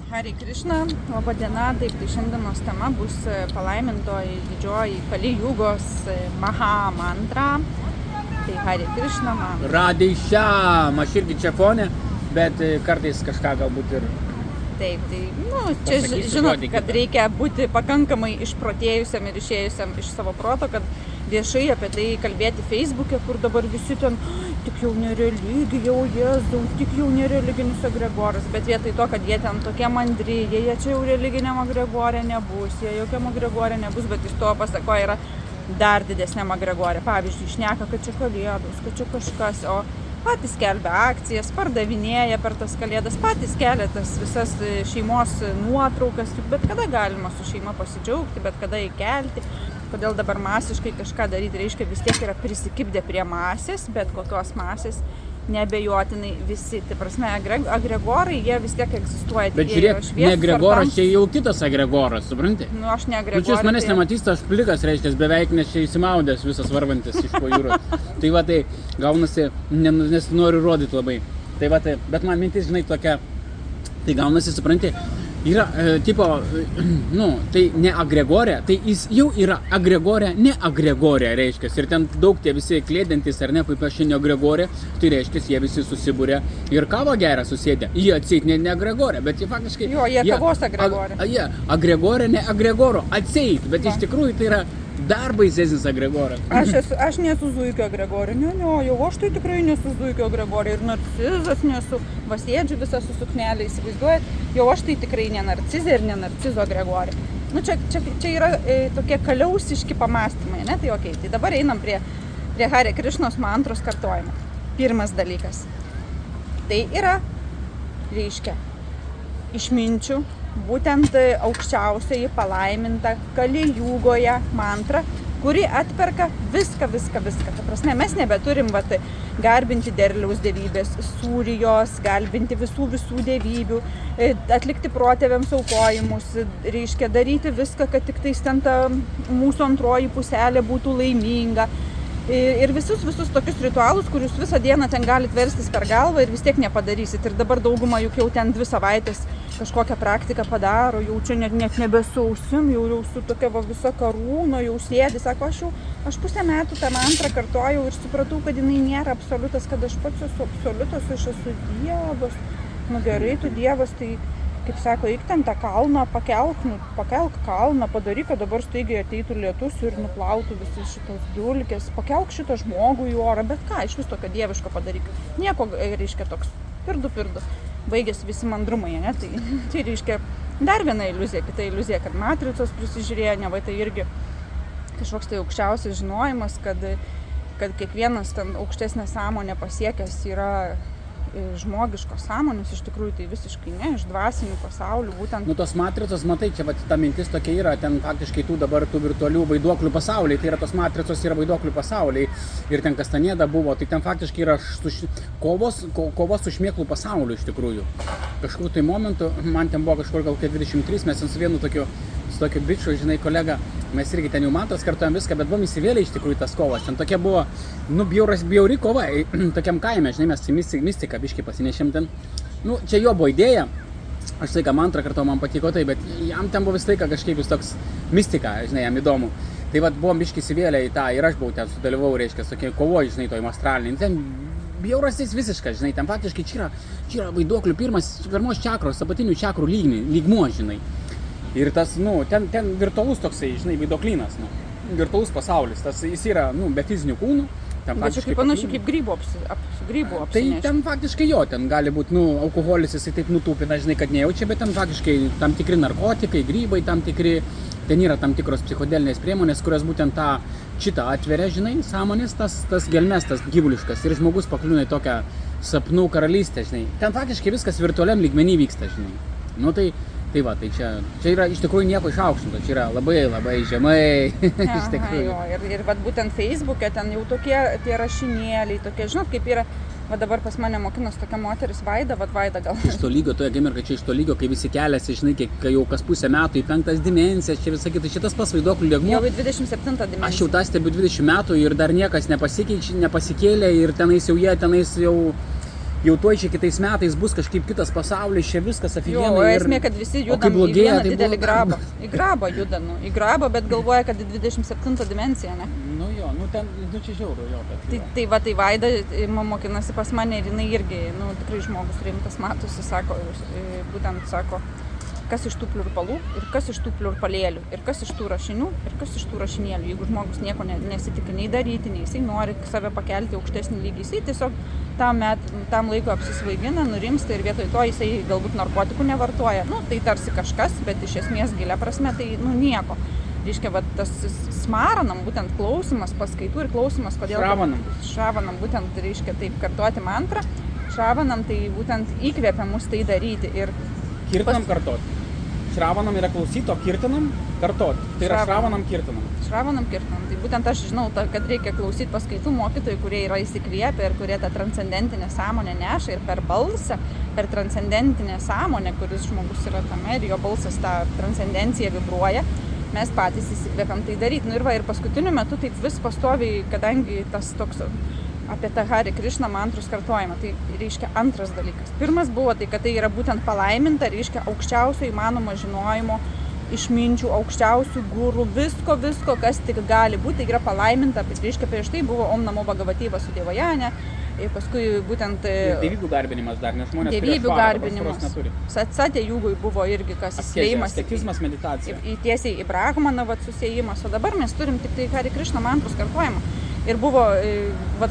Hare Krishna, laba diena, taip, tai šiandienos tema bus palaimintoji didžioji Kali Jugos Maha mantra. Tai Hare Krishna mantra. Radhišam, aš irgi čia fone, bet kartais kažką galbūt ir... Taip, tai, čia žinot, kad reikia būti pakankamai išprotėjusiam ir išėjusiam iš savo proto, kad viešai apie tai kalbėti Facebook'e, kur dabar visi ten, tik jau ne religija, o Jėzau, tik jau ne religinis agregoras, bet vietoj to, kad jie ten tokie mandri, jie čia jau religiniam agregorė nebus, jie jokiam agregorė nebus, bet iš to pasako yra dar didesniam agregorė. Pavyzdžiui, šneka, kad čia kalėdos, kad čia kažkas, o patys skelbia akcijas, pardavinėja per tas kalėdas, patys kelia tas visas šeimos nuotraukas, juk bet kada galima su šeima pasidžiaugti, bet kada įkelti. Kodėl dabar masiškai kažką daryti, reiškia vis tiek yra prisikibdę prie masės, bet kokios masės, neabejotinai visi. Tai prasme, agregorai, jie vis tiek egzistuoja. Bet žiūrėk, ne agregoras, čia jau kitas agregoras, supranti? Nu, aš ne agregoras. Jūs manęs nematysite, aš plikas, reiškia, beveik nes čia įsimaudęs visas varvantis iš po jūros. Tai va, tai gaunasi, nes noriu rodyti labai. Tai va, tai, bet man mintis, žinai, tokia, tai gaunasi, supranti, yra, tai ne agregorė, tai jis jau yra agregorė, ne agregorė, reiškia. Ir ten daug tie visi klėdantys ar ne, kaip aš ne agregorė, tai reiškia, jie visi susibūrė ir kavą gerą susėdė. Jie atseit ne agregorė, bet jie faktiškai... Jo, jie kavos agregorė. Jie agregorė, ne agregoro, atseit, bet iš tikrųjų tai yra dar baisesnis agregoras. Aš nesu Zuikio agregorė, jau aš tai tikrai nesu Zuikio agregorė ir narcizas nesu, vasėdžiu visą su suknelė, įsivaizduojat, jau aš tai tikrai ne narcizė ir ne narcizo agregorė. Nu, čia yra tokie kaliausiški pamastymai, ne, tai okei, tai dabar einam prie Hare Krishnos mantros kartojimo. Pirmas dalykas, tai yra, reiškia, išminčių, būtent aukščiausioji palaiminta Kali Jugoje mantra, kuri atperka viską. Ta prasme, mes nebeturim garbinti derliaus dievybės, Sūrijos, garbinti visų dievybių, atlikti protėviams aukojimus, reiškia daryti viską, kad tik tais ten ta mūsų antroji puselė būtų laiminga. Ir visus tokius ritualus, kurius visą dieną ten galit verstis per galvą ir vis tiek nepadarysit. Ir dabar dauguma juk jau ten 2 savaitės kažkokią praktiką padaro, jau čia net nebesausim, jau su tokia visa karūna, jau sėdi, sako, aš pusę metų tą mantrą kartojau ir supratau, kad jinai nėra absoliutas, kad aš pats esu absoliutas, aš esu Dievas. Nu gerai, tu Dievas, tai kaip sako, eik ten tą kalną, pakelk kalną, padaryk, kad dabar staigiai ateitų lietus ir nuplautų visi šitos dulkės, pakelk šitą žmogų į orą, bet ką, iš vis tokio dieviško padaryk. Nieko, reiškia, toks pirdu. Baigėsi visi mandrumai, ne? Tai reiškia dar viena iliuzija, kita iliuzija, kad matricos prisižiūrėjo, ne, tai irgi kažkoks tai aukščiausias žinojimas, kad kiekvienas ten aukštesnė sąmonė pasiekęs yra žmogiškos sąmonės, iš tikrųjų tai visiškai ne, iš dvasinių pasaulių būtent. Nu, tos matricos, matai, čia ta mintis tokia yra, ten faktiškai tų virtualių vaiduoklių pasauliai, tai yra tos matricos yra vaiduoklių pasauliai ir ten Kastanėda buvo, tai ten faktiškai yra kovos su šmėklų pasauliu iš tikrųjų. Kažkur tai momentu, man ten buvo kažkur gal 23, mes ten su vienu su tokiu biču, žinai, kolega, mes irgi ten jau mantras kartuojam viską, bet buvom įsivėlę iš tikrųjų tas kovas. Ten tokia buvo, bjauri kova, tokiam kaime, žinai, mes mistiką biškį pasinešėm ten. Nu, čia jo buvo idėja, aš laiką mantrą kartu man patiko tai, bet jam ten buvo vis laiką kažkaip vis toks mistika, žinai, jam įdomu. Tai vat buvom biškį įsivėlę į tą ir aš buvau ten sudalyvau, reiškia, tokie kovoji, žinai, toj astralinį. Ten bjaurastis visiškas, žinai, ten faktiškai čia yra vaiduoklių pirmos čakros, apatinių čakrų lygmuo, žinai. Ir tas, ten virtualus toksai, žinai, vaiduoklynas, virtualus pasaulis, tas jis yra, be fizinių kūnų. Bet čia panašiai kaip grybų apsinešti. Tai ten faktiškai jo, ten gali būti, alkoholis jisai taip nutūpina, žinai, kad nejaučia, bet ten faktiškai tam tikri narkotikai, grybai, ten yra tam tikros psichodelinės priemonės, kurios būtent tą šitą atveria, žinai, sąmonės, tas gelmes, tas gyvuliškas ir žmogus pakliūna į tokią sapnų karalystę, žinai. Ten faktiškai viskas virtualiam lygmenį vyksta, žinai. Nu tai va, tai čia yra iš tikrųjų nieko išaukštinto, čia yra labai žemai, iš tikrųjų. Ir vat būtent Facebook'e ten jau tokie tie rašinėliai, tokie, žinot, kaip yra, va dabar pas mane mokinos tokia moteris Vaida gal. Iš to lygio, toje akimirka čia iš to lygio, kai visi keliasi, žinai, kai jau kas pusę metų į 5 dimensijas, čia visą kitą, šitas pas vaiduoklių lygmuo. Jau į 27 dimensiją. Aš jau tą stebiu 20 metų ir dar niekas nepasikėlė ir tenais jau jau tuoj čia kitais metais bus kažkaip kitas pasaulis, čia viskas Jo, afigienai. esmė, kad visi judam į vieną didelį grabą. Į grabą juda, į grabą, bet galvoja, kad į 27 dimensiją, ne? Nu jo, ten, čia žiauru, jo. Bet, Tai Vaida mokinasi pas mane ir jinai irgi, tikrai žmogus rimtas matosi, sako, būtent sako, kas iš tų pliurpalų ir kas iš tų pliurpalėlių ir kas iš tų rašinių ir kas iš tų rašinėlių. Jeigu žmogus nieko nesitikė nei daryti, nei jisai nori save pakelti aukštesnį lygį, jisai tiesiog tam laiko apsisvaigina, nurimsta ir vietoj to jisai galbūt narkotikų nevartoja. Tai tarsi kažkas, bet iš esmės gilia prasme tai nieko. Reiškia, tas smaranam, būtent klausimas paskaitų ir klausimas, kodėl... Šravanam, būtent, reiškia, taip kartuoti mantrą. Šravanam tai būtent įkvėpia mus tai daryti ir... Kirtinam kartuoti. Šravanam yra klausyti, o kirtinam kartuoti. Tai yra šravanam kirtinam. Šravanam kirtinam. Tai būtent aš žinau, kad reikia klausyti paskaitų mokytojų, kurie yra įsikvėpę ir kurie tą transcendentinę sąmonę neša ir per balsą, per transcendentinę sąmonę, kuris žmogus yra tame ir jo balsas tą transcendenciją vibruoja. Mes patys įsikvėpiam tai daryti. Ir paskutiniu metu taip vis pastoviai, kadangi tas toks apie tą Hare Krishna mantrus kartojimą, tai reiškia antras dalykas. Pirmas buvo tai, kad tai yra būtent palaiminta, reiškia aukščiausio įmanomo žinojimo, išminčių, aukščiausių gurų, visko, kas tik gali būti, tai yra palaiminta, reiškia prieš tai buvo Om Namo Bhagavate Vasudevajane, ir paskui būtent... Dievybių garbinimas dar, nes žmonės dievybių garbinimas. Satya jugui buvo irgi kas įsėjimas. Astekizmas, meditacija. Tiesiai į Brahmaną susėjimas, o dabar mes turim tik tai Hare Krishna mantrus kartojimą. Ir buvo,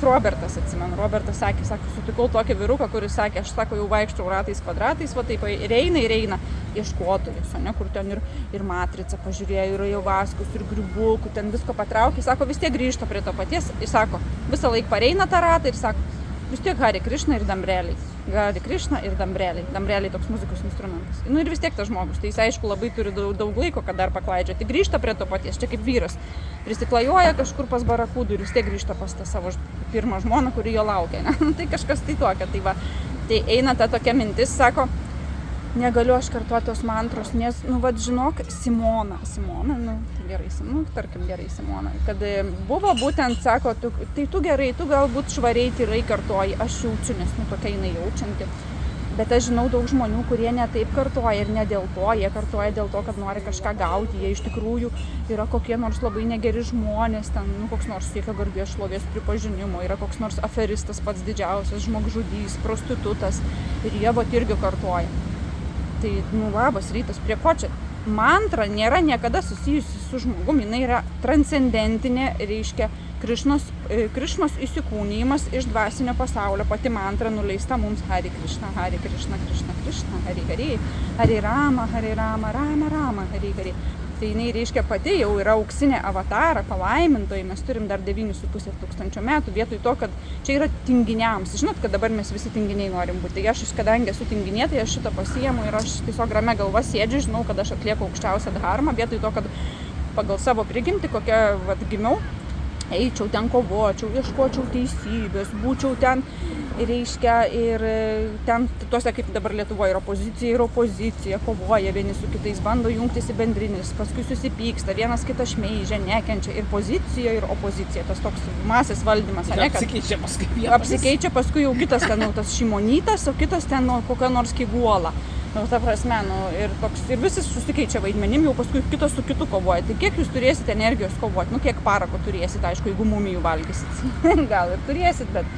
Robertas, atsimenu, Robertas sakė, sutikau tokį vyruką, kuris sakė, aš jau vaikštau ratais, kvadratais, taip, ir eina ieškotojas, ne, kur ten ir matrica pažiūrėjo, ir javaskus, ir grybukų, ten visko patraukė, sako, vis tiek grįžta prie to paties, ir sako, visą laiką pareina tą ratą ir sako, vis tiek Hare Krishna ir dambreliai. Hare Krishna ir dambreliai. Dambreliai toks muzikos instrumentas. Ir vis tiek tas žmogus, tai jis aišku labai turi daug laiko, kad dar paklaidžioti. Grįžta prie to paties, čia kaip vyras. Prisiklajoja kažkur pas barakudų ir vis tiek grįžta pas tą savo pirmą žmoną, kuri jo laukia. Ne? Tai kažkas tai tokio. Tai eina ta tokia mintis, sako, negaliu aš kartuoti tos mantros, nes, žinok, Simona, gerai, gerai Simona, kad buvo būtent, sako, tai tu gerai, tu galbūt švariai tyrai kartoji, aš jaučiu, nes, tokia jinai jaučianti, bet aš žinau daug žmonių, kurie ne taip kartoja ir ne dėl to, jie kartoja dėl to, kad nori kažką gauti, jie iš tikrųjų yra kokie nors labai negeri žmonės, ten, koks nors siekia garbės šlovės pripažinimo, yra koks nors aferistas pats didžiausias, žmogžudys, prostitutas ir jie irgi kartoja. Tai, labas rytas, prie ko čia? Mantra nėra niekada susijusi su žmogum, jinai yra transcendentinė, reiškia Krišnos įsikūnijimas iš dvasinio pasaulio, pati mantra nuleista mums Hare Krishna, Krishna Krishna, Hare Hare, Hare Rama, Rama Rama, Hare Hare. Tai jinai reiškia pati jau yra auksinė avatarą, palaimintoji, mes turim dar 9,5 tūkstančio metų, vietoj to, kad čia yra tinginiams. Žinot, kad dabar mes visi tinginiai norim būti. Tai aš, kadangi esu tinginė, tai aš šitą pasiimu ir aš tiesiog ramia galva sėdžiu, žinau, kad aš atlieku aukščiausią dharmą, vietoj to, kad pagal savo prigimtį, kokią gimiau, eičiau ten, kovočiau, ieškočiau teisybės, būčiau ten, reiškia, ir ten, tuose kaip dabar Lietuvoje yra opozicija, kovoja vieni su kitais, bando jungtis į bendrinis, paskui susipyksta, vienas kitą šmeižia, nekenčia, ir pozicija, ir opozicija, tas toks masės valdymas, ne, kad apsikeičia paskui jau kitas ten, tas Šimonytas, o kitas ten kokia nors Kiguola. Ta prasme, ir visi susikeičia vaidmenim, jau paskui kitas su kitu kovoja. Tai kiek jūs turėsite energijos kovoti? Kiek parako turėsite, aišku, jeigu mumijų valgysit. Gal ir turėsit, bet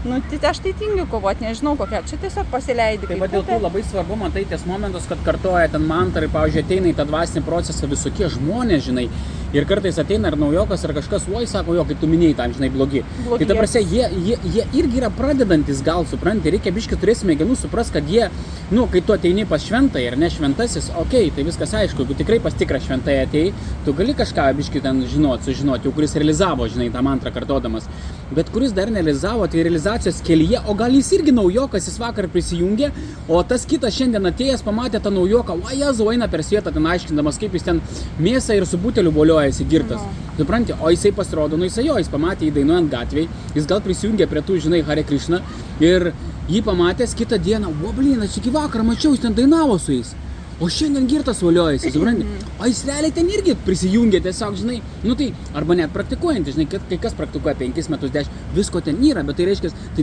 tai aš tai tingiu kovoti, nežinau kokia. Čia tiesiog pasileidi. Tai dėl to labai svarbu, matai, ties momentas, kad kartoja ten mantrai, pavyzdžiui, ateina į tą dvasinį procesą visokie žmonės, žinai. Ir kartais ateina ir naujokas, ar kažkas, sako, kaip tu minėjai, tam, žinai, blogi. Tai ta prasme, jie irgi yra pradedantis, gal supranti, reikia biškai turėti smegenų supras, kad jie, kai tu ateini pas šventąjį ir ne šventasis, okei, tai viskas aišku, jeigu tikrai pas tikrą šventąjį atei, tu gali kažką biškai ten sužinoti, jau kuris realizavo, žinai, tą mantrą kartodamas. Bet kuris dar nerealizavo, tai realizacijos kelyje, o gal jis irgi naujokas, jis vakar prisijungė, o tas kitas šiandien atėjęs pamatė tą naujoką, Jėzau, eina per svietą ten aiškindamas, kaip jis ten mėsą ir su buteliu voliojasi girtas. Supranti, o jisai pasirodo, jis pamatė jį dainuojant gatvėj, jis gal prisijungė prie tų, žinai, Hare Krishna ir jį pamatęs kitą dieną, čia iki vakar mačiau, jis ten dainavo su jais. o šiandien girtas valiojasi, supranti? O jis realiai ten irgi prisijungia tiesiog, žinai, nu tai, arba net praktikuojantys, žinai, kai kas praktikuoja 5 metus, 10, visko ten yra, bet tai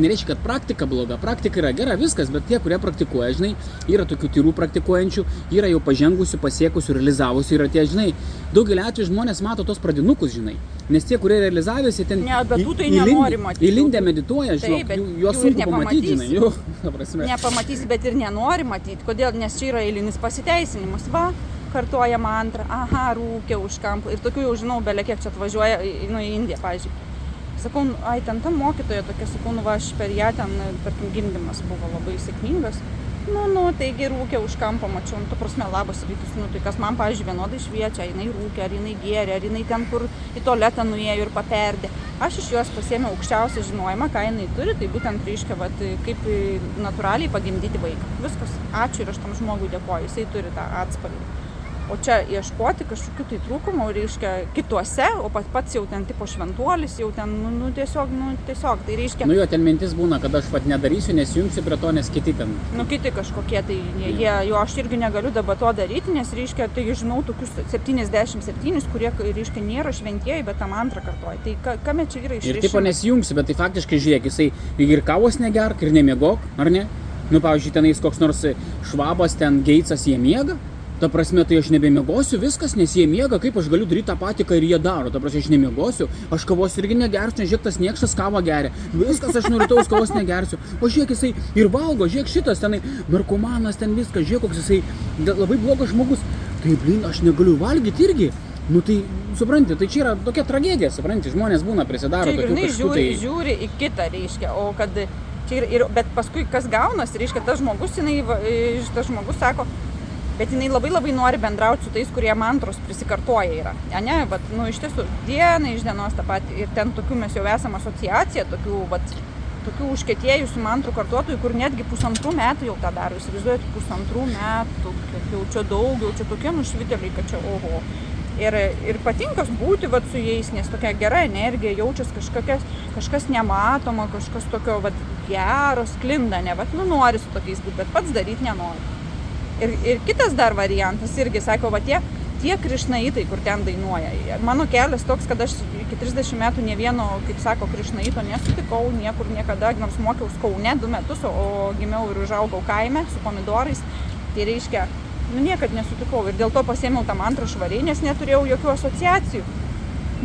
nereiškia, kad praktika bloga, praktika yra gera, viskas, bet tie, kurie praktikuoja, žinai, yra tokių tyrų praktikuojančių, yra jau pažengusių, pasiekusių, realizavusių, yra tie, žinai, daugelį atvejų žmonės mato tos pradinukus, žinai, nes tie, kurie realizavėsi, ten įlindę medituoja, žinai, juos sunku pamatyti, žinai, jau, ta prasme. Nepamatysi, bet ir nenori matyti, kodėl, nes čia yra eilinis pasiteisinimas, va, kartuoja mantrą, aha, rūkė už kampų, ir tokių jau žinau, belė kiek čia atvažiuoja, nu, į Indiją, pavyzdžiui. Sakau, ai, ten ta mokytoja tokia, sakau, nu, va, aš per ją ten, tarkim, gimdymas buvo labai sėkmingas. Nu, taigi rūkė už kampą, mačiau, tu prasme, labas rytus, nu, tai kas man, pavyzdžiui, vienodai šviečia, jinai rūkė, ar jinai gėrė, ar jinai ten, kur į tualetą nuėjo ir paperdė. Aš iš jos pasiėmiau aukščiausią žinojimą, ką jinai turi, tai būtent reiškia, vat, kaip natūraliai pagimdyti vaiką. Viskas, ačiū ir aš tam žmogui dėkoju, jisai turi tą atspalvį. O čia ieškoti kažkokių tai trūkumų, reiškia, kituose, o pats jau ten tipo šventuolis, jau ten, tiesiog, tai reiškia... Nu jo, ten mintis būna, kad aš pat nedarysiu, nesijungsiu prie to, nes kiti ten... Nu kiti kažkokie, tai jo, aš irgi negaliu dabar to daryti, nes reiškia, tai žinau tokius 77, kurie, reiškia, nėra šventieji, bet tam antrą kartuoja. Tai kame čia yra išrišimas? Ir tipo nesijungsi, bet tai faktiškai žiūrėk, jisai ir kavos negerk, ir nemiegok, ar ne? Nu, pavyzdžiui, tenais koks nors Švabas, ten Geitsas, jie miega. Ta prasme, tai aš nebemiegosiu viskas, nes jie miega, kaip aš galiu daryti tą patį, ką ir jie daro. Ta prasme, aš nemiegosiu, aš kavos irgi negersiu, nes žiūrėk, tas niekšas kavą geria. Viskas, aš nuo rytaus kavos negersiu. O žiūrėk, jisai ir valgo, žiūrėk šitas, tenai, narkomanas, ten viskas, žiūrėk, koks jisai labai blogas žmogus. Tai, blin, aš negaliu valgyti irgi. Nu tai, supranti, tai čia yra tokia tragedija, supranti, žmonės būna prisidaro čia tokių kažkokių tai... Žiūri į kitą, reiškia, o kad čia bet paskui kas gaunas, reiškia, tas žmogus sako, bet jinai labai nori bendrauti su tais, kurie mantros prisikartoja yra. Ja, ne, bet, nu, iš tiesų, diena iš dienos tą patį. Ir ten tokių mes jau esame asociacija, tokių užkietėjusių mantrų kartuotojų, kur netgi 1,5 metų jau tą daro. Įsivaizduojate, 1,5 metų, jau čia daug, jau čia tokie nušvitėliai, kad čia oho. Ir patinka būti vat, su jais, nes tokia gera energija, jaučias kažkas nematoma, kažkas tokio vat, gero, sklinda, ne, vat, nu, nori su tokiais būti, bet pats daryti nenori. Ir kitas dar variantas irgi, sako, va tie krišnaitai, kur ten dainuoja. Mano kelias toks, kad aš iki 30 metų ne vieno, kaip sako, krišnaito nesutikau, niekur niekada, nors mokiaus Kaune 2 metus, o gimiau ir užaugau kaime su pomidorais. Tai reiškia, niekad nesutikau ir dėl to pasiėmiau tą mantrą švariai, nes neturėjau jokių asociacijų.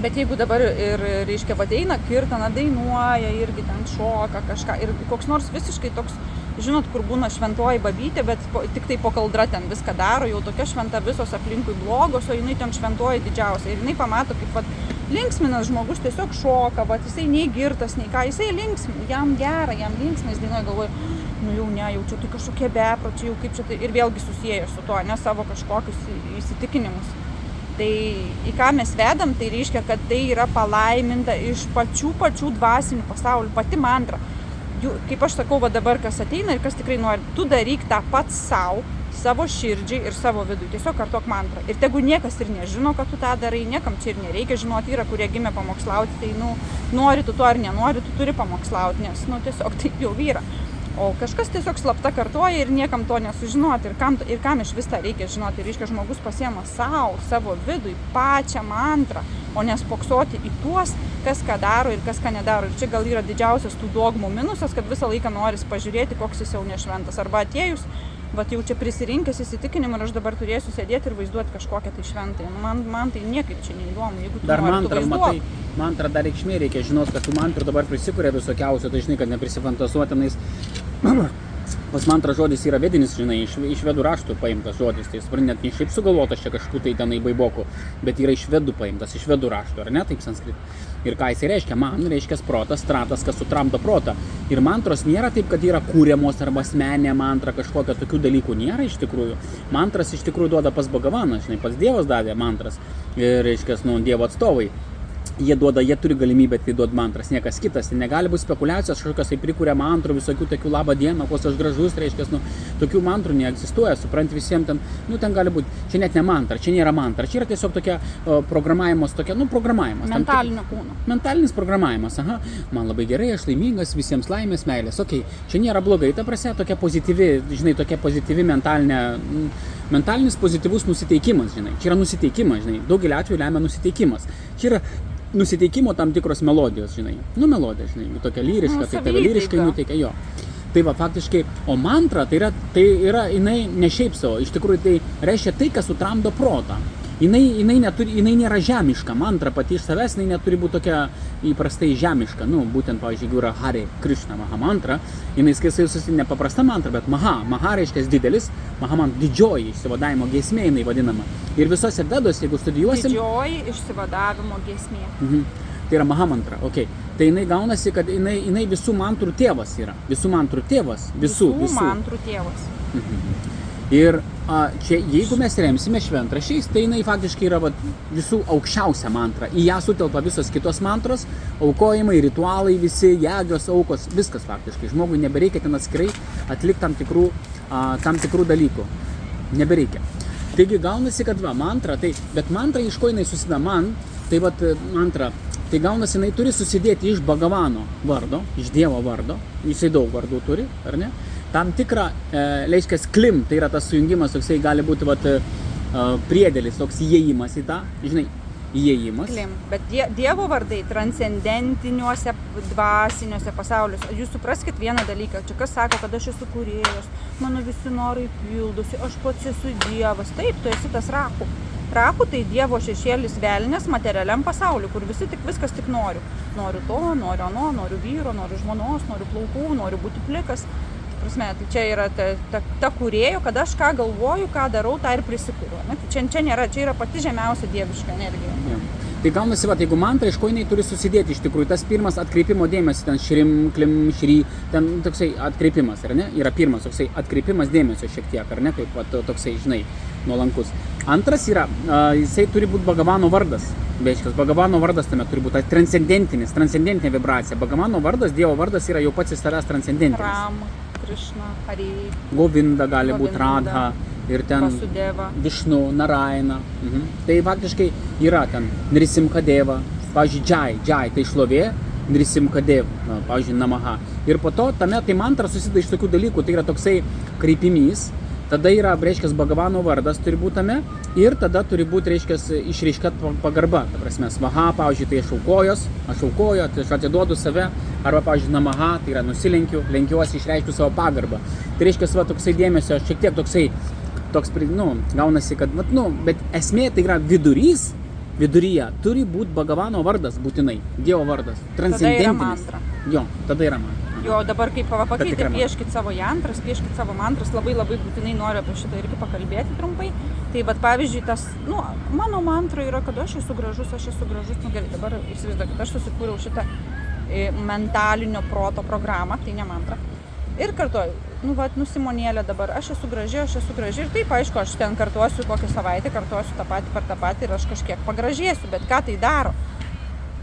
Bet jeigu dabar ir, reiškia, ateina kirtana, dainuoja, irgi ten šoka kažką ir koks nors visiškai toks, žinot, kur būna šventoji babytė, bet tik tai po kaldra ten viską daro, jau tokia šventa, visos aplinkui blogos, o jinai ten šventoji didžiausia. Ir jinai pamato, kaip linksminas žmogus tiesiog šoka, jisai nei girtas, nei ką, jisai linksmin, jam gera, jam linksmais dainuoja, galvoja, nu jau ne, jau čia tai kažkokie bepročiai, jau kaip čia tai, ir vėlgi susieja su to, ne savo kažkokius įsitikinimus. Tai į ką mes vedam, tai reiškia, kad tai yra palaiminta iš pačių dvasinių pasaulių, pati mantra. Kaip aš sakau, va dabar kas ateina ir kas tikrai nori, tu daryk tą pats savo širdžiai ir savo vidui, tiesiog kartok mantrą. Ir tegu niekas ir nežino, kad tu tą darai, niekam čia ir nereikia žinoti, yra, kurie gimė pamokslauti, tai nori tu to ar nenori, tu turi pamokslauti, nes tiesiog taip jau yra. O kažkas tiesiog slapta kartoja ir niekam to nesužinoti. Ir kam iš vis tą reikia žinoti. Ir reiškia, žmogus pasiema savo vidui pačią mantrą, o nespoksoti į tuos, kas ką daro ir kas ką nedaro. Ir čia gal yra didžiausias tų dogmų minusas, kad visą laiką noris pažiūrėti, koks jis jau nešventas. Arba atėjus, bet jau čia prisirinkęs įsitikinimą ir aš dabar turėsiu sėdėti ir vaizduoti kažkokią tai šventąją. Man tai niekaip čia neįdomu. Jeigu tu dar nori, mantra, tu vaizduok. Mantra dar reikšmė reikia žinot, kad tų mantrų dabar prisikuria visokiausių, tai žinai, kad neprisifantazuotinais. Pas mantra žodis yra vedinis, žinai, iš vedų raštų paimtas žodis, tai supranti, net ne šiaip sugalvotas čia kažkokių tai tenai baibokų, bet yra iš vedų paimtas, iš vedų raštų, ar ne, taip sanskrit. Ir ką jisai reiškia? Man reiškia protas, stratas, kas sutramdo protą. Ir mantros nėra taip, kad yra kūriamos arba asmeninė mantra, kažkokia tokių dalykų nėra iš tikrųjų. Mantras iš tikrųjų duoda pas Bhagavanas, žinai, pats Dievas davė mantras, ir reiškia, Dievo atstovai. Jie turi galimybę tai duoti mantras, niekas kitas. Tai negali būti spekulacijos, kažkokios tai prikuria mantrų, visokių tokių labą dieną, koks aš gražus, reiškia, tokių mantrų neegzistuoja, supranti visiems ten, ten gali būti, čia net ne mantra, čia nėra mantra, čia yra tiesiog tokia programavimas, programavimas. Mentalinio kūno. Mentalinis programavimas, aha, man labai gerai, aš laimingas, visiems laimės, meilės, okei, čia nėra blogai, ta prasme, tokia pozityvi, žinai, tokia pozityvi mentalinė mentalinis pozityvus nusiteikimas, žinai. Čia yra nusiteikimas, žinai. Daugelį atvejų lemia nusiteikimas. Čia yra nusiteikimo tam tikros melodijos, žinai. Nu, melodija, žinai, tokia lyriška, tai tave lyriškai nuteikia, jo. Tai va, faktiškai, o mantra, tai yra jinai ne šiaip savo, iš tikrųjų tai reiškia tai, kas sutramdo protą. Jinai nėra žemiška, mantra pati iš savęs, jinai neturi būti tokia įprastai žemiška, nu, būtent, pavyzdžiui, jeigu yra Hare Krishna Maha mantra, jinai skaitai nepaprasta mantra, bet Maha reiškia didelis, Maha didžioji išsivadavimo giesmė, jinai vadinama. Ir visose vedose, jeigu studijuosim... Didžioji išsivadavimo giesmė. Tai yra Maha mantra, okei. Tai jinai gaunasi, kad jinai visų mantrų tėvas yra. Visų mantrų tėvas. Visų mantrų tėvas. Ir čia, jeigu mes remsime šventraščiais, tai jinai faktiškai yra visų aukščiausia mantra. Į ją sutelpa visos kitos mantros, aukojimai, ritualai, visi, jagios, aukos, viskas faktiškai. Žmogui nebereikia ten atskirai atlikti tam tikrų dalykų. Nebereikia. Taigi gaunasi, kad mantra, bet mantra iš ko jinai susideda tai mantra, tai gaunasi, jinai turi susidėti iš Bhagavano vardo, iš Dievo vardo, jisai daug vardų turi, ar ne? Tam tikrą, reiškia, klim, tai yra tas sujungimas, toksai gali būti priedėlis, toks įėjimas į tą, žinai, įėjimas. Klim, bet Dievo vardai transcendentiniuose, dvasiniuose pasauliuose. Jūs supraskit vieną dalyką, čia kas sako, kad aš esu kūrėjas, mano visi norai pildosi, aš pats esu Dievas. Taip, tu esi tas Rahu. Rahu tai Dievo šešėlis velnės materialiam pasauliu, kur visi viskas tik noriu. Noriu to, noriu ano, noriu vyro, noriu žmonos, noriu plaukų, noriu būti plikas. Tai čia yra ta kūrėjo, kad aš ką galvoju, ką darau, tą ir prisikūriu. Čia yra pati žemiausia dieviška energija. Ja. Tai gaunasi, jeigu mantra, iš ko jinai turi susidėti iš tikrųjų, tas pirmas atkreipimo dėmesio, ten šrim, klim, šry, ten toksai atkreipimas, ar ne? Yra pirmas toksai atkreipimas dėmesio šiek tiek, ar ne? Kaip toksai, žinai, nuolankus. Antras yra, jisai turi būti Bhagavano vardas. Reiškia, Bhagavano vardas tame turi būti transcendentinė vibracija. Bhagavano vardas, Dievo vardas yra jau pats iš savęs transcendentinis. Ram, Krishna, Hari, Govinda gali būti Radha ir ten Vasudeva, Višnu, Narayana. Tai faktiškai yra ten Nrisimhadeva, pavyzdžiui, Jai, tai šlovė, Nrisimhadeva, pavyzdžiui, Namaha. Ir po to tame tai mantra susideda iš tokių dalykų, tai yra toksai kreipimys. Tada yra, reiškia, Bhagavano vardas turi būti tame ir tada turi būti, reiškia, išreiškia pagarba. Ta prasme, Svaha, pavyzdžiui, tai aš aukoju, tai aš atiduodu save, arba, pavyzdžiui, Namaha, tai yra nusilenkiu, lenkiuosi, išreiškiu savo pagarbą. Tai reiškia, toksai dėmesio, šiek tiek toksai, gaunasi, kad, bet esmė tai yra viduryje turi būti Bhagavano vardas būtinai, Dievo vardas, transcendentinis. Tada yra mantra. Jo, tada yra mantra. Jo, dabar kaip pakreipti, pieškit savo jantras, pieškit savo mantras, labai būtinai noriu apie šitą irgi pakalbėti trumpai. Tai pavyzdžiui, tas, mano mantra yra, kad aš esu gražus, gerai, dabar įsivaizduokit, aš susikūriau šitą mentalinio proto programą, tai ne mantra. Ir kartuoju, Simonėlė dabar, aš esu graži ir taip, aišku, aš ten kartuosiu kokią savaitę, kartuosiu tą patį ir aš kažkiek pagražėsiu, bet ką tai daro?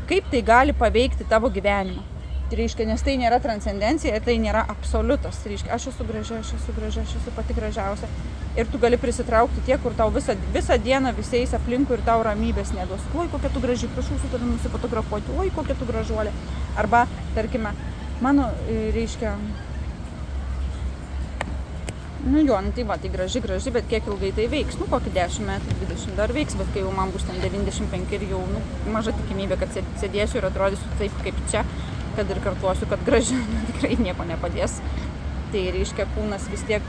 Kaip tai gali paveikti tavo gyvenimą? Tai reiškia, nes tai nėra transcendencija, tai nėra absoliutas. Tai reiškia, aš esu graži, aš esu pati gražiausia. Ir tu gali prisitraukti tiek, kur tau visą dieną visais aplinkui ir tau ramybės neduos. Oi, kokia tu graži, prašau su tavimi nusifotografuoti, oi, kokia tu gražuolė. Arba, tarkime, mano, reiškia, tai graži, bet kiek ilgai tai veiks? Kokį 10 metų, 20 dar veiks, bet kai jau man bus ten 95 ir jau, maža tikimybė, kad sėdėsiu ir atrodysiu taip kaip čia, kad ir kartuosiu, kad graži, tikrai nieko nepadės. Tai reiškia, kūnas vis tiek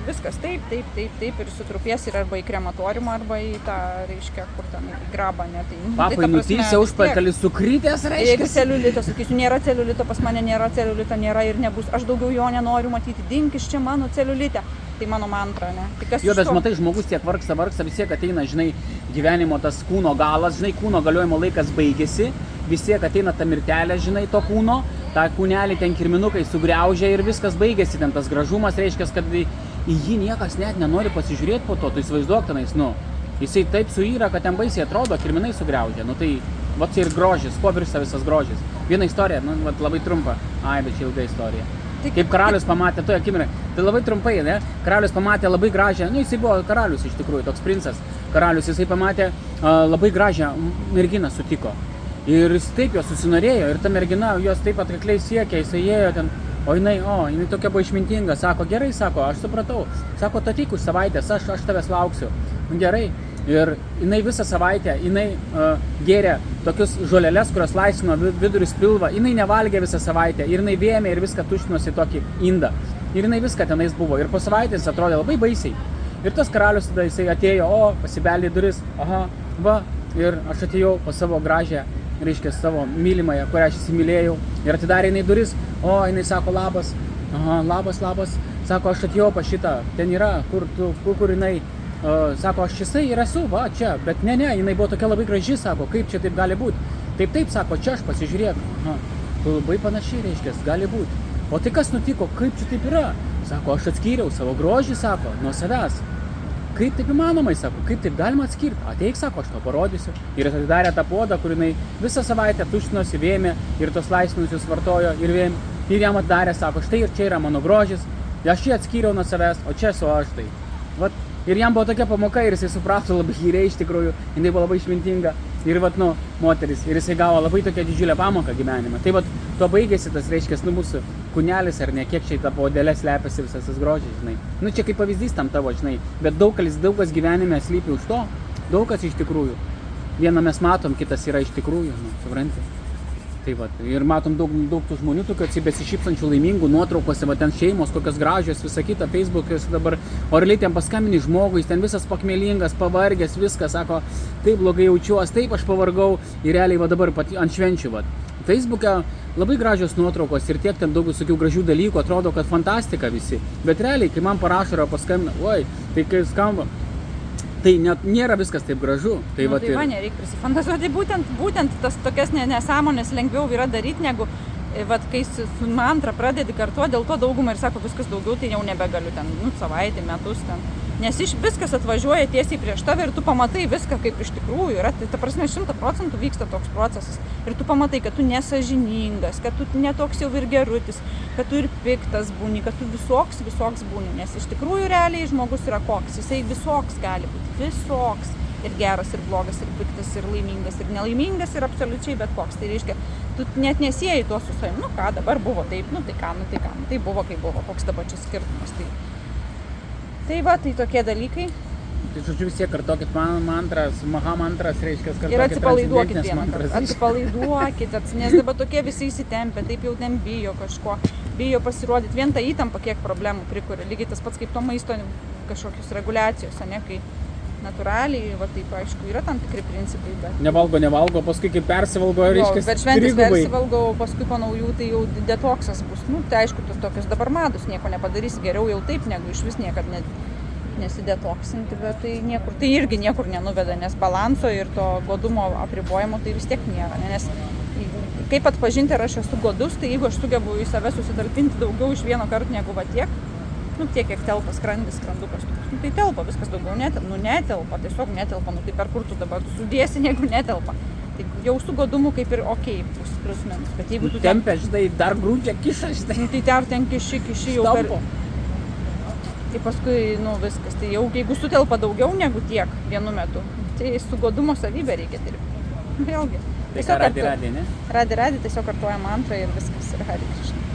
viskas taip ir sutrupės ir arba į krematoriumą, arba į tą, reiškia, kur ten į grabą, ne? Papai nutilsia užpakalį sukritęs, reiškia. Jeigu celiulito, sakysiu, nėra celiulito, pas mane nėra celiulito, nėra ir nebus, aš daugiau jo nenoriu matyti, dink iš čia mano celiulite. Tai mano mantra, ne? Tai kas jo, bet matai, žmogus tiek vargsta, vis tiek ateina, žinai, gyvenimo tas kūno galas, žinai, kūno galiojimo laikas baigėsi, vis tiek ateina ta mirtelė, žinai, to kūno, tą kūnelį ten kirminukai sugriaužia ir viskas baigėsi, ten tas gražumas, reiškia, kad į jį niekas net nenori pasižiūrėti po to, tu įsivaizduok tenais, jisai taip suyra, kad ten baisiai atrodo, kirminai sugriaužia, tai čia ir grožis, kuo virsta visas grožis. Viena istorija, labai trumpa, bet čia ilga istorija. Kaip karalius pamatė toje akimirką, tai labai trumpai, ne? Karalius pamatė labai gražią, jisai buvo karalius iš tikrųjų, toks princas karalius, jisai pamatė labai gražią merginą sutiko. Ir jis taip jo susinorėjo ir ta mergina jos taip atkakliai siekė, jisai ėjo ten O jinai tokia buvo išmintinga, sako, gerai, sako, aš supratau, sako, tu ateik už savaitės, aš tavęs lauksiu. Gerai. Ir jinai visą savaitę, gėrė tokius žolelės, kurios laisvino vidurius pilvą, jinai nevalgė visą savaitę ir jinai vėmė ir viską tuštinosi tokį indą. Ir jinai viską tenais buvo. Ir po savaitės atrodė labai baisiai. Ir tas karalius tada jisai atėjo, pasibeldė duris, ir aš atėjau po savo gražią, reiškia, savo mylimąją, kurią aš įsimylėjau. Ir atidarė jinai duris, jinai sako, labas, labas, sako, aš atėjau pa šitą, ten yra, kur jinai. Sako, aš šisai ir esu, čia, bet ne, jinai buvo tokia labai graži, sako, kaip čia taip gali būti. Taip, sako, čia aš pasižiūrėk. Tu labai panašiai, reiškia, gali būti. O tai kas nutiko, kaip čia taip yra? Sako, aš atskyriau savo grožį, sako, nuo savęs. Kaip taip įmanomai, sako, kaip taip galima atskirti? Ateik, sako, aš tau parodysiu. Ir atidarė tą puodą, kur jinai visą savaitę tuštinosi, vėmė ir tos laisvinusius vartojo ir vėmė. Ir jam atdarė, sako, štai ir čia yra mano grožis, aš jį atskyriau nuo savęs, o čia esu aš tai. Ir jam buvo tokia pamoka ir jisai suprato labai giliai iš tikrųjų, jinai buvo labai išmintinga ir moteris. Ir jisai gavo labai tokią didžiulę pamoką gyvenimą. Tai tuo baigėsi tas, reiškia, mūsų kūnelis ar ne, kiek čia į tą podėlę slepiasi visas tas grožis, žinai. Čia kaip pavyzdys tam tavo, žinai, bet daug kas gyvenime slypi už to, daug kas iš tikrųjų. Vieną mes matom, kitas yra iš tikrųjų, supranti. Tai ir matom daug tų žmonių, tokių besišypsančių laimingų nuotraukose, ten šeimos, kokios gražios, visa kita, Facebook'as dabar, o realiai ten paskambini žmogui, ten visas pakmėlingas, pavargęs, viskas, sako, taip blogai jaučiuos, taip aš pavargau ir realiai dabar ant švenčių. Facebook'e labai gražios nuotraukos ir tiek ten daug visokių gražių dalykų, atrodo, kad fantastika visi, bet realiai, kai man parašo ar paskambina, tai kai skamba, tai net nėra viskas taip gražu. Tai nereikia prisifantazuoti, būtent tas tokias nesąmonės lengviau yra daryti, negu kai su mantra pradedi kartuoti, dėl to daugumą ir sako, viskas daugiau, tai jau nebegaliu ten, savaitę, metus ten. Nes viskas atvažiuoja tiesiai prieš tave ir tu pamatai viską, kaip iš tikrųjų yra. Tai ta prasme 100% vyksta toks procesas. Ir tu pamatai, kad tu nesąžiningas, kad tu netoks jau ir gerutis, kad tu ir piktas būni, kad tu visoks būni. Nes iš tikrųjų realiai žmogus yra koks. Jisai visoks gali būti. Visoks. Ir geras, ir blogas, ir piktas, ir laimingas, ir nelaimingas, ir absoliučiai bet koks. Tai reiškia, tu net nesieji to su savim. Ką dabar buvo taip, tai ką. Tai buvo, kaip buvo. Koks dabar čia skirtumas. Tai tokie dalykai. Tai žodžiu vis tiek kartokit mantras, maha mantras, reiškia, kartokit. Ir atsipalaiduokit vieną kartą. Atsipalaiduokit, nes dabar tokie visi įsitempia, taip jau ten bijo kažko, bijo pasirodyti. Vien ta įtampa, kiek problemų prikuria. Lygiai tas pats kaip to maisto kažkokios reguliacijos, ne, kai natūraliai, taip aišku, yra tam tikri principai, bet... Nevalgo, paskui kaip persivalgo, reiškia, bet šventės persivalgo, paskui po naujų tai jau detoksas bus. Tai aišku, tos tokios dabar madus, nieko nepadarysi, geriau jau taip, negu iš vis niekad nesidetoksinti, bet tai niekur, tai irgi niekur nenuveda, nes balanso ir to godumo apribojimo tai vis tiek nėra, nes kaip atpažinti, ar aš esu godus, tai jeigu aš sugebu į save susitalpinti daugiau iš vieno karto negu tiek, tiek, kiek telpa skrandis, skrandukas, tai telpa, viskas daugiau netelpa, tiesiog netelpa, tai per kur tu dabar sudėsi, jeigu netelpa. Tai jau su godumu kaip ir okei, plus minus, bet jeigu tu... Tempia, žinai, dar grūdžia kiša, žinai. Tai dar ten kiši jau per... Tai paskui, viskas, tai jau jeigu sutelpa daugiau negu tiek vienu metu, tai su godumo savybė reikia dirbti. Vėlgi. Tai ką radi, ne? Radi, tiesiog kartuoja mantrą ir viskas, ir Hare Krishna.